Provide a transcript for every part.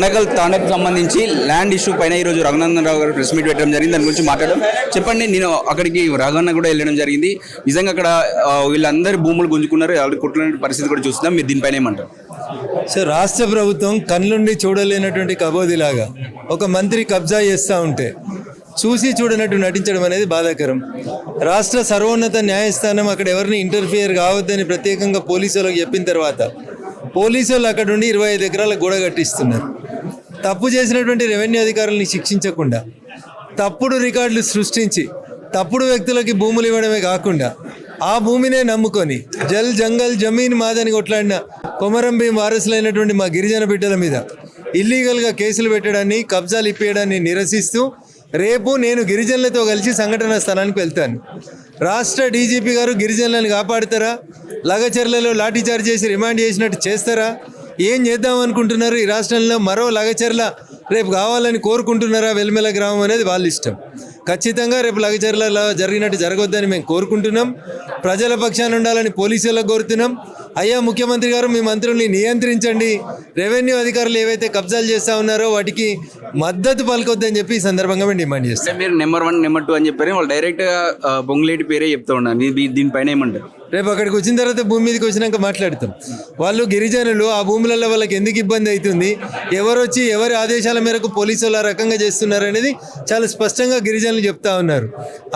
కొనగల్ తాండాకు సంబంధించి land issue పైన ఈరోజు రఘునందన్ రావు గారు ప్రెస్ మీట్ పెట్టడం జరిగింది. దాని గురించి మాట్లాడడం చెప్పండి. నేను అక్కడికి రఘున్న కూడా వెళ్ళడం జరిగింది. నిజంగా అక్కడ వీళ్ళందరూ భూములు గుంజుకున్నారు, కొట్టుకునే పరిస్థితి కూడా చూస్తున్నాం. మీరు దీనిపైన ఏమంటారు? సో రాష్ట్ర ప్రభుత్వం కళ్ళుండి చూడలేనటువంటి కబోదిలాగా ఒక మంత్రి కబ్జా చేస్తూ ఉంటే చూసి చూడనట్టు నటించడం అనేది బాధాకరం. రాష్ట్ర సర్వోన్నత న్యాయస్థానం అక్కడ ఎవరిని ఇంటర్ఫియర్ కావద్దని ప్రత్యేకంగా పోలీసు వాళ్ళకి చెప్పిన తర్వాత పోలీసు వాళ్ళు అక్కడ ఉండి 25 ఎకరాల గోడ కట్టిస్తున్నారు. తప్పు చేసినటువంటి రెవెన్యూ అధికారులని శిక్షించకుండా తప్పుడు రికార్డులు సృష్టించి తప్పుడు వ్యక్తులకి భూములు ఇవ్వడమే కాకుండా ఆ భూమినే నమ్ముకొని జల్ జంగల్ జమీన్ మాదని కొట్లాడిన కొమరం భీం వారసులైనటువంటి మా గిరిజన బిడ్డల మీద ఇల్లీగల్గా కేసులు పెట్టడాన్ని, కబ్జాలు ఇప్పేయడాన్ని నిరసిస్తూ రేపు నేను గిరిజనులతో కలిసి సంఘటనా స్థలానికి వెళ్తాను. రాష్ట్ర డీజీపీ గారు గిరిజనులను కాపాడుతారా? లగచర్లలో లాఠీచార్జ్ చేసి రిమాండ్ చేసినట్టు చేస్తారా? ఏం చేద్దాం అనుకుంటున్నారు? ఈ రాష్ట్రంలో మరో లగచర్ల రేపు కావాలని కోరుకుంటున్నారా? వెల్మెల గ్రామం అనేది వాళ్ళ ఇష్టం. ఖచ్చితంగా రేపు లగచర్లలో జరిగినట్టు జరగొద్దని మేము కోరుకుంటున్నాం. ప్రజల పక్షాన ఉండాలని పోలీసులకు కోరుతున్నాం. అయ్యా ముఖ్యమంత్రి గారు, మీ మంత్రుల్ని నియంత్రించండి. రెవెన్యూ అధికారులు ఏవైతే కబ్జాలు చేస్తూ ఉన్నారో వాటికి మద్దతు పలకొద్దని చెప్పి ఈ సందర్భంగా మేము డిమాండ్ చేస్తాం. మీరు నెంబర్ 1 నెంబర్ 2 అని చెప్పారు. వాళ్ళు డైరెక్ట్గా బొంగులేటి పేరే చెప్తూ ఉన్నారు. దీనిపైన ఏమంటారు? రేపు అక్కడికి వచ్చిన తర్వాత భూమి మీదకి వచ్చినాక మాట్లాడతాం. వాళ్ళు గిరిజనులు ఆ భూములలో వాళ్ళకి ఎందుకు ఇబ్బంది అవుతుంది, ఎవరు వచ్చి ఎవరి ఆదేశాల మేరకు పోలీసు వాళ్ళు ఆ రకంగా చేస్తున్నారు అనేది చాలా స్పష్టంగా గిరిజనులు చెప్తా ఉన్నారు.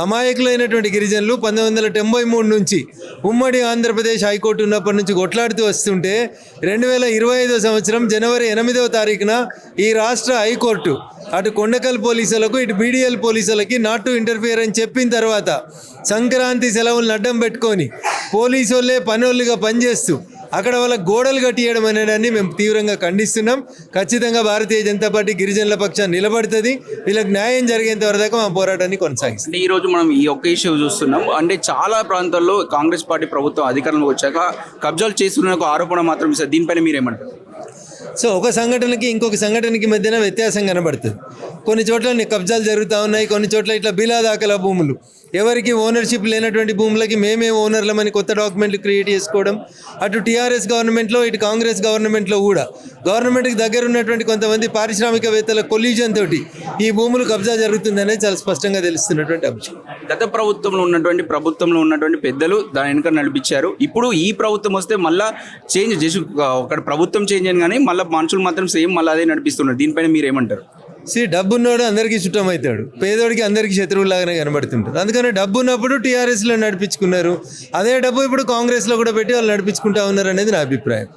అమాయకులైనటువంటి గిరిజనులు 1993 నుంచి ఉమ్మడి ఆంధ్రప్రదేశ్ హైకోర్టు ఉన్నప్పటి నుంచి కొట్లాడుతూ వస్తుంటే 2025 సంవత్సరం జనవరి 8వ తారీఖున ఈ రాష్ట్ర హైకోర్టు అటు కొండకల్ పోలీసులకు ఇటు బీడీఎల్ పోలీసులకి నాట్ టు ఇంటర్ఫియర్ అని చెప్పిన తర్వాత సంక్రాంతి సెలవులను అడ్డం పెట్టుకొని పోలీసు వాళ్ళే పనోళ్ళుగా పనిచేస్తూ అక్కడ వాళ్ళ గోడలు కట్టియడం అనేదాన్ని మేము తీవ్రంగా ఖండిస్తున్నాం. ఖచ్చితంగా భారతీయ జనతా పార్టీ గిరిజనుల పక్షాన్ని నిలబడుతుంది. వీళ్ళకి న్యాయం జరిగేంత వరకు మా పోరాటాన్ని కొనసాగిస్తాం. ఈ రోజు మనం ఈ ఒక్క ఇష్యూ చూస్తున్నాం. అంటే చాలా ప్రాంతాల్లో కాంగ్రెస్ పార్టీ ప్రభుత్వం అధికారంలోకి వచ్చాక కబ్జాలు చేస్తున్న ఒక ఆరోపణ మాత్రం ఇస్తారు. దీనిపైన మీరేమంటారు? సో ఒక సంఘటనకి ఇంకొక సంఘటనకి మధ్యన వ్యత్యాసం కనబడుతుంది. కొన్ని చోట్ల కబ్జాలు జరుగుతూ ఉన్నాయి, కొన్ని చోట్ల ఇట్లా బిలాదాకల భూములు, ఎవరికి ఓనర్షిప్ లేనటువంటి భూములకి మేమే ఓనర్లమని కొత్త డాక్యుమెంట్లు క్రియేట్ చేసుకోవడం, అటు టీఆర్ఎస్ గవర్నమెంట్లో ఇటు కాంగ్రెస్ గవర్నమెంట్లో కూడా గవర్నమెంట్కి దగ్గర ఉన్నటువంటి కొంతమంది పారిశ్రామికవేత్తల కొల్యూజన్ తోటి ఈ భూములు కబ్జా జరుగుతుందనేది చాలా స్పష్టంగా తెలుస్తున్నటువంటి అంశం. గత ప్రభుత్వంలో ఉన్నటువంటి పెద్దలు దాని వెనుక నడిపించారు. ఇప్పుడు ఈ ప్రభుత్వం వస్తే మళ్ళీ చేంజ్ చేసి ఒక ప్రభుత్వం చేంజ్ అని కానీ మళ్ళీ మనుషులు మాత్రం సేమ్ మళ్ళీ అదే నడిపిస్తున్నారు. దీనిపైన మీరు ఏమంటారు? డబ్బు ఉన్నవాడు అందరికీ చుట్టం అవుతాడు, పేదోడికి అందరికీ శత్రువులాగానే కనబడుతుంటారు. అందుకని డబ్బు ఉన్నప్పుడు టీఆర్ఎస్లో నడిపించుకున్నారు, అదే డబ్బు ఇప్పుడు కాంగ్రెస్లో కూడా పెట్టి వాళ్ళు నడిపించుకుంటా ఉన్నారు అనేది నా అభిప్రాయం.